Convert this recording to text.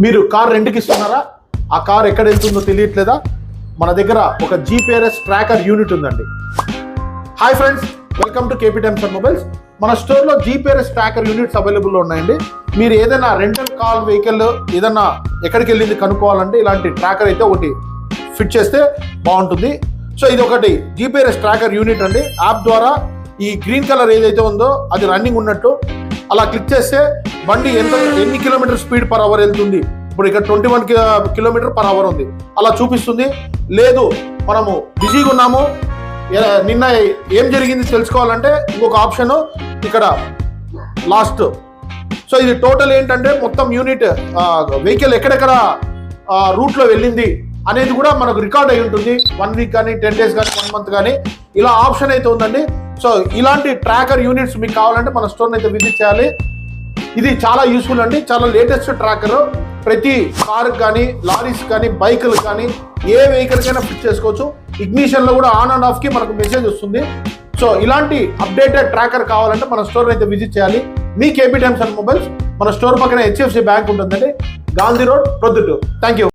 మీరు కార్ రెంట్కి ఇస్తున్నారా? ఆ కార్ ఎక్కడ వెళ్తుందో తెలియట్లేదా? మన దగ్గర ఒక జీపీఆర్ఎస్ ట్రాకర్ యూనిట్ ఉందండి. Hi friends, welcome to KP times and mobiles. మన స్టోర్లో జీపీఆర్ఎస్ ట్రాకర్ యూనిట్స్ అవైలబుల్లో ఉన్నాయండి. మీరు ఏదైనా రెంటల్ కాల్ వెహికల్ ఏదైనా ఎక్కడికి వెళ్ళింది కనుక్కోవాలంటే ఇలాంటి ట్రాకర్ అయితే ఒకటి ఫిట్ చేస్తే బాగుంటుంది. సో ఇది ఒకటి జీపీఆర్ఎస్ ట్రాకర్ యూనిట్ అండి. యాప్ ద్వారా ఈ గ్రీన్ కలర్ ఏదైతే ఉందో అది రన్నింగ్ ఉన్నట్టు అలా క్లిక్ చేస్తే బండి ఎన్ని కిలోమీటర్ స్పీడ్ పర్ అవర్ వెళ్తుంది. ఇప్పుడు ఇక్కడ 21 కిలోమీటర్ పర్ అవర్ ఉంది, అలా చూపిస్తుంది. లేదు మనము బిజీగా ఉన్నాము, నిన్న ఏం జరిగింది తెలుసుకోవాలంటే ఇంకొక ఆప్షన్ ఇక్కడ లాస్ట్. సో ఇది టోటల్ ఏంటంటే మొత్తం యూనిట్ వెహికల్ ఎక్కడెక్కడ రూట్లో వెళ్ళింది అనేది కూడా మనకు రికార్డ్ అయి ఉంటుంది. 1 వీక్ కానీ 10 డేస్ కానీ 1 మంత్ కానీ ఇలా ఆప్షన్ అయితే ఉందండి. సో ఇలాంటి ట్రాకర్ యూనిట్స్ మీకు కావాలంటే మన స్టోర్ని అయితే విజిట్ చేయాలి. ఇది చాలా యూస్ఫుల్ అండి, చాలా లేటెస్ట్ ట్రాకర్. ప్రతి కార్ కానీ లారీస్ కానీ బైకులు కానీ ఏ వెహికల్కైనా ఫిట్ చేసుకోవచ్చు. ఇగ్నిషన్లో కూడా ఆన్ అండ్ ఆఫ్కి మనకు మెసేజ్ వస్తుంది. సో ఇలాంటి అప్డేటెడ్ ట్రాకర్ కావాలంటే మన స్టోర్ని అయితే విజిట్ చేయాలి. మీ కేపీ టైమ్స్ అండ్ మొబైల్స్. మన స్టోర్ పక్కన HFC బ్యాంక్ ఉంటుందండి, Gandhi road, Proddatur. Thank you.